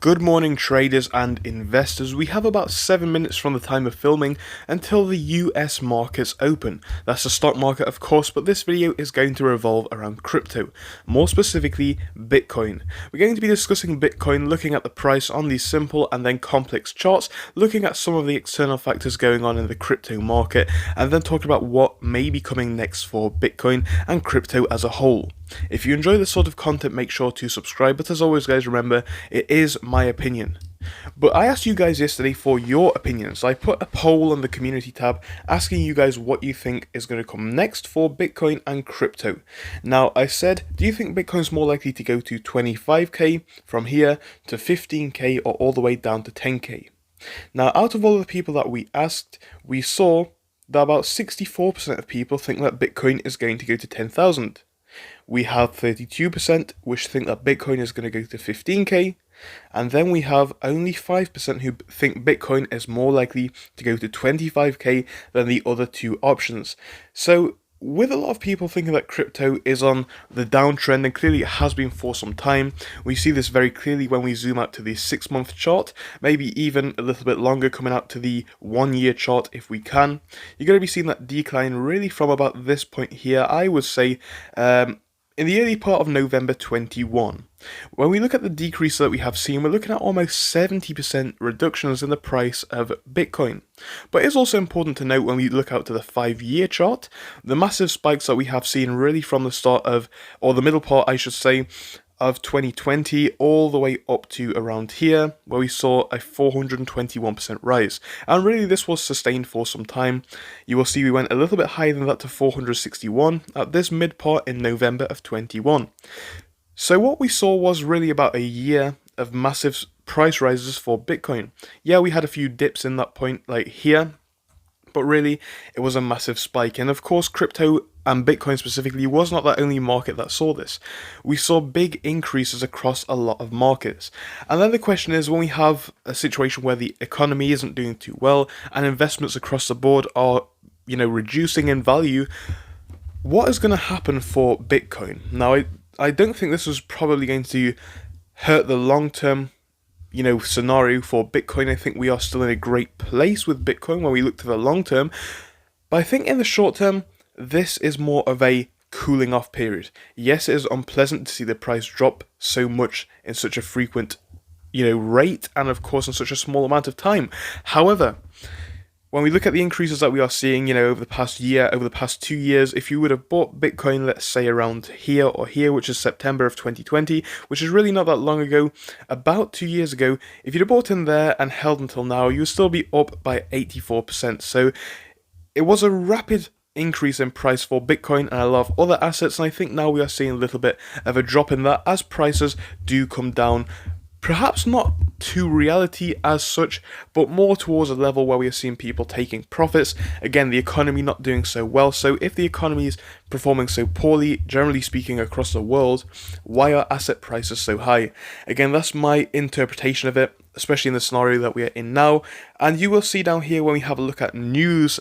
Good morning, traders and investors. We have about 7 minutes from the time of filming until the US markets open. That's the stock market, of course, but this video is going to revolve around crypto, more specifically Bitcoin. We're going to be discussing Bitcoin, looking at the price on these simple and then complex charts, looking at some of the external factors going on in the crypto market, and then talking about what may be coming next for Bitcoin and crypto as a whole. If you enjoy this sort of content, make sure to subscribe, but as always guys, remember, it is my opinion. But I asked you guys yesterday for your opinions. I put a poll on the community tab asking you guys what you think is going to come next for Bitcoin and crypto. Now I said, do you think Bitcoin's more likely to go to 25k from here to 15k or all the way down to 10k? Now out of all the people that we asked, we saw that about 64% of people think that Bitcoin is going to go to 10,000. We have 32% which think that Bitcoin is going to go to 15k, and then we have only 5% who think Bitcoin is more likely to go to 25k than the other two options. So with a lot of people thinking that crypto is on the downtrend, and clearly it has been for some time, we see this very clearly when we zoom out to the 6-month chart, maybe even a little bit longer coming out to the 1-year chart if we can. You're going to be seeing that decline really from about this point here, I would say, in the early part of November 21. When we look at the decrease that we have seen, we're looking at almost 70% reductions in the price of Bitcoin. But it's also important to note when we look out to the 5-year chart, the massive spikes that we have seen really from the start of, or the middle part I should say, of 2020 all the way up to around here where we saw a 421% rise, and really this was sustained for some time. You will see we went a little bit higher than that to 461 at this mid part in November of 21. So what we saw was really about a year of massive price rises for Bitcoin. Yeah, we had a few dips in that point like here, but really it was a massive spike. And of course crypto and Bitcoin specifically was not the only market that saw this. We saw big increases across a lot of markets. And then the question is, when we have a situation where the economy isn't doing too well and investments across the board are, reducing in value, what is going to happen for Bitcoin? Now, I don't think this is probably going to hurt the long-term scenario for Bitcoin. I think we are still in a great place with Bitcoin when we look to the long term. But I think in the short term, this is more of a cooling off period. Yes, it is unpleasant to see the price drop so much in such a frequent, rate, and of course in such a small amount of time. However, when we look at the increases that we are seeing, over the past year, over the past 2 years, if you would have bought Bitcoin, let's say around here or here, which is September of 2020, which is really not that long ago, about 2 years ago, if you'd have bought in there and held until now, you would still be up by 84%. So it was a rapid increase in price for Bitcoin and a lot of other assets, and I think now we are seeing a little bit of a drop in that as prices do come down. Perhaps not to reality as such, but more towards a level where we are seeing people taking profits. Again, the economy not doing so well, so if the economy is performing so poorly, generally speaking across the world, why are asset prices so high? Again, that's my interpretation of it, especially in the scenario that we are in now, and you will see down here when we have a look at news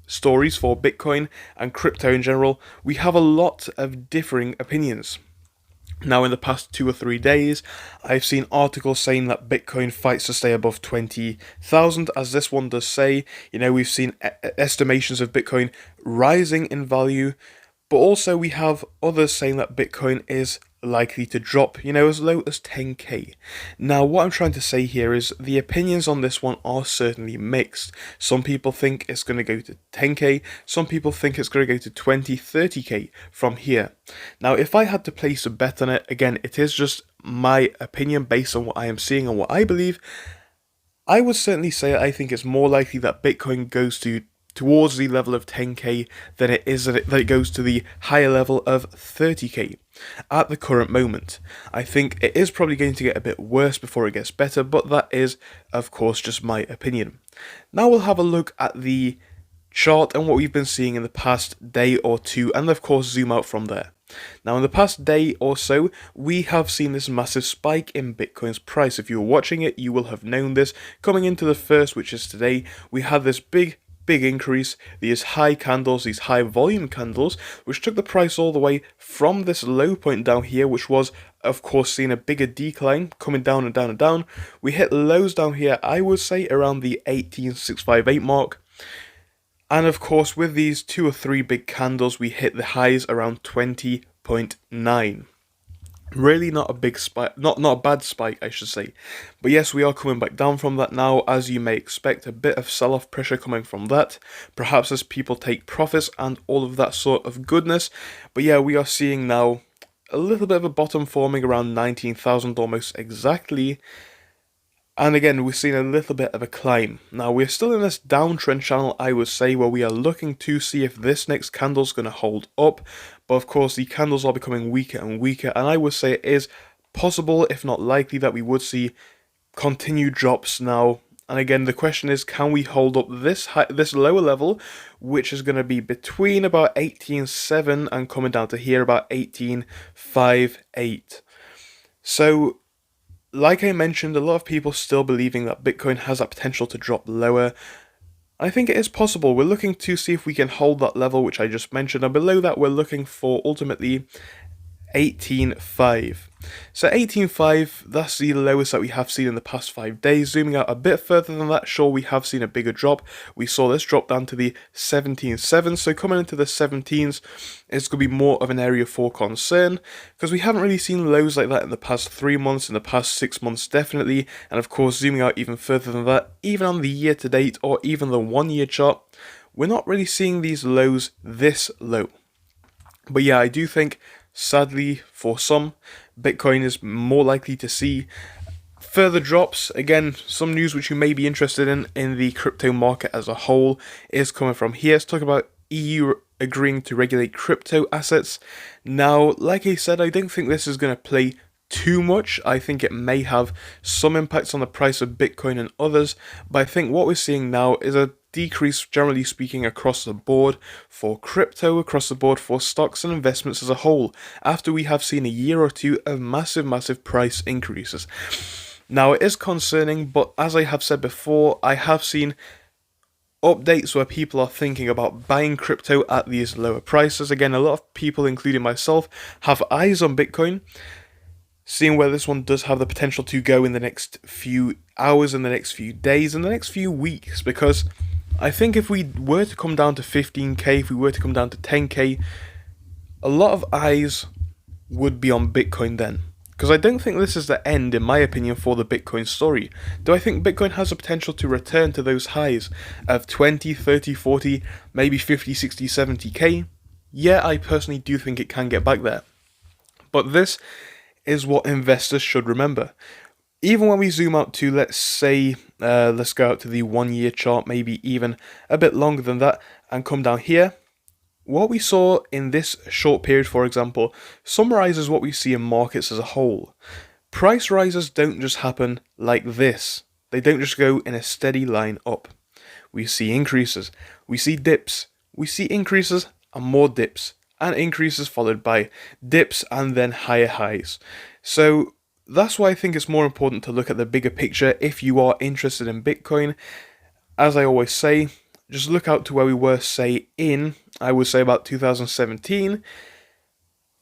stories for Bitcoin and crypto in general, we have a lot of differing opinions. Now, in the past 2 or 3 days, I've seen articles saying that Bitcoin fights to stay above 20,000, as this one does say. We've seen estimations of Bitcoin rising in value, but also we have others saying that Bitcoin is likely to drop, as low as 10k. Now, what I'm trying to say here is the opinions on this one are certainly mixed. Some people think it's going to go to 10k, some people think it's going to go to 20, 30k from here. Now, if I had to place a bet on it, again, it is just my opinion based on what I am seeing and what I believe, I would certainly say I think it's more likely that Bitcoin goes towards the level of 10k than it is that it goes to the higher level of 30k at the current moment. I think it is probably going to get a bit worse before it gets better, but that is, of course, just my opinion. Now we'll have a look at the chart and what we've been seeing in the past day or two, and of course zoom out from there. Now, in the past day or so, we have seen this massive spike in Bitcoin's price. If you were watching it, you will have known this. Coming into the first, which is today, we had this big big increase, these high candles, these high volume candles, which took the price all the way from this low point down here, which was of course seeing a bigger decline, coming down and down and down. We hit lows down here, I would say around the 18658 mark. And of course with these 2 or 3 big candles, we hit the highs around 20.9. Really not a big spike, not a bad spike I should say. But yes, we are coming back down from that now, as you may expect, a bit of sell-off pressure coming from that, perhaps as people take profits and all of that sort of goodness. But yeah, we are seeing now a little bit of a bottom forming around 19,000 almost exactly. And again, we're seeing a little bit of a climb. Now, we're still in this downtrend channel, I would say, where we are looking to see if this next candle's going to hold up. But of course, the candles are becoming weaker and weaker, and I would say it is possible, if not likely, that we would see continued drops now. And again, the question is, can we hold up this lower level, which is going to be between about 18.7 and coming down to here about 18.58. So, like I mentioned, a lot of people still believing that Bitcoin has that potential to drop lower. I think it is possible. We're looking to see if we can hold that level, which I just mentioned, and below that we're looking for ultimately 18.5. So 18.5, that's the lowest that we have seen in the past 5 days. Zooming out a bit further than that, sure, we have seen a bigger drop. We saw this drop down to the 17.7, so coming into the 17s, it's going to be more of an area for concern, because we haven't really seen lows like that in the past 3 months, in the past 6 months definitely, and of course zooming out even further than that, even on the year to date or even the 1 year chart, we're not really seeing these lows this low. But yeah, I do think, sadly for some, Bitcoin is more likely to see further drops. Again, some news which you may be interested in the crypto market as a whole is coming from here. Let's talk about EU agreeing to regulate crypto assets. Now, like I said, I don't think this is going to play too much. I think it may have some impacts on the price of Bitcoin and others, but I think what we're seeing now is a decrease, generally speaking, across the board for crypto, across the board for stocks and investments as a whole, after we have seen a year or two of massive price increases. Now, it is concerning, but as I have said before, I have seen updates where people are thinking about buying crypto at these lower prices. Again, a lot of people, including myself, have eyes on Bitcoin, seeing where this one does have the potential to go in the next few hours, in the next few days, in the next few weeks, because I think if we were to come down to 15k, if we were to come down to 10k, a lot of eyes would be on Bitcoin then. Because I don't think this is the end, in my opinion, for the Bitcoin story. Do I think Bitcoin has the potential to return to those highs of 20, 30, 40, maybe 50, 60, 70k? Yeah, I personally do think it can get back there. But this is what investors should remember. Even when we zoom out to, let's say, let's go out to the 1 year chart, maybe even a bit longer than that, and come down here, what we saw in this short period, for example, summarizes what we see in markets as a whole. Price rises don't just happen like this. They don't just go in a steady line up. We see increases, we see dips, we see increases and more dips, and increases followed by dips and then higher highs. So that's why I think it's more important to look at the bigger picture if you are interested in Bitcoin. As I always say, just look out to where we were, say, I would say about 2017.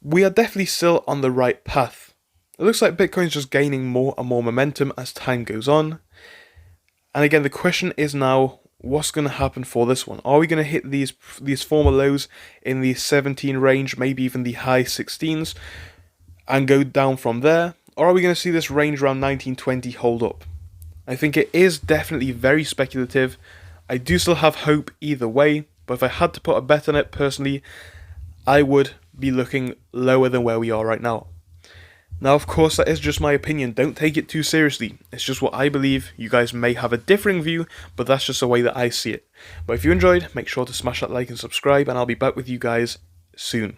We are definitely still on the right path. It looks like Bitcoin's just gaining more and more momentum as time goes on. And again, the question is now, what's going to happen for this one? Are we going to hit these former lows in the 17 range, maybe even the high 16s, and go down from there? Or are we going to see this range around 1920 hold up? I think it is definitely very speculative. I do still have hope either way, but if I had to put a bet on it personally, I would be looking lower than where we are right now. Now, of course, that is just my opinion. Don't take it too seriously. It's just what I believe. You guys may have a differing view, but that's just the way that I see it. But if you enjoyed, make sure to smash that like and subscribe, and I'll be back with you guys soon.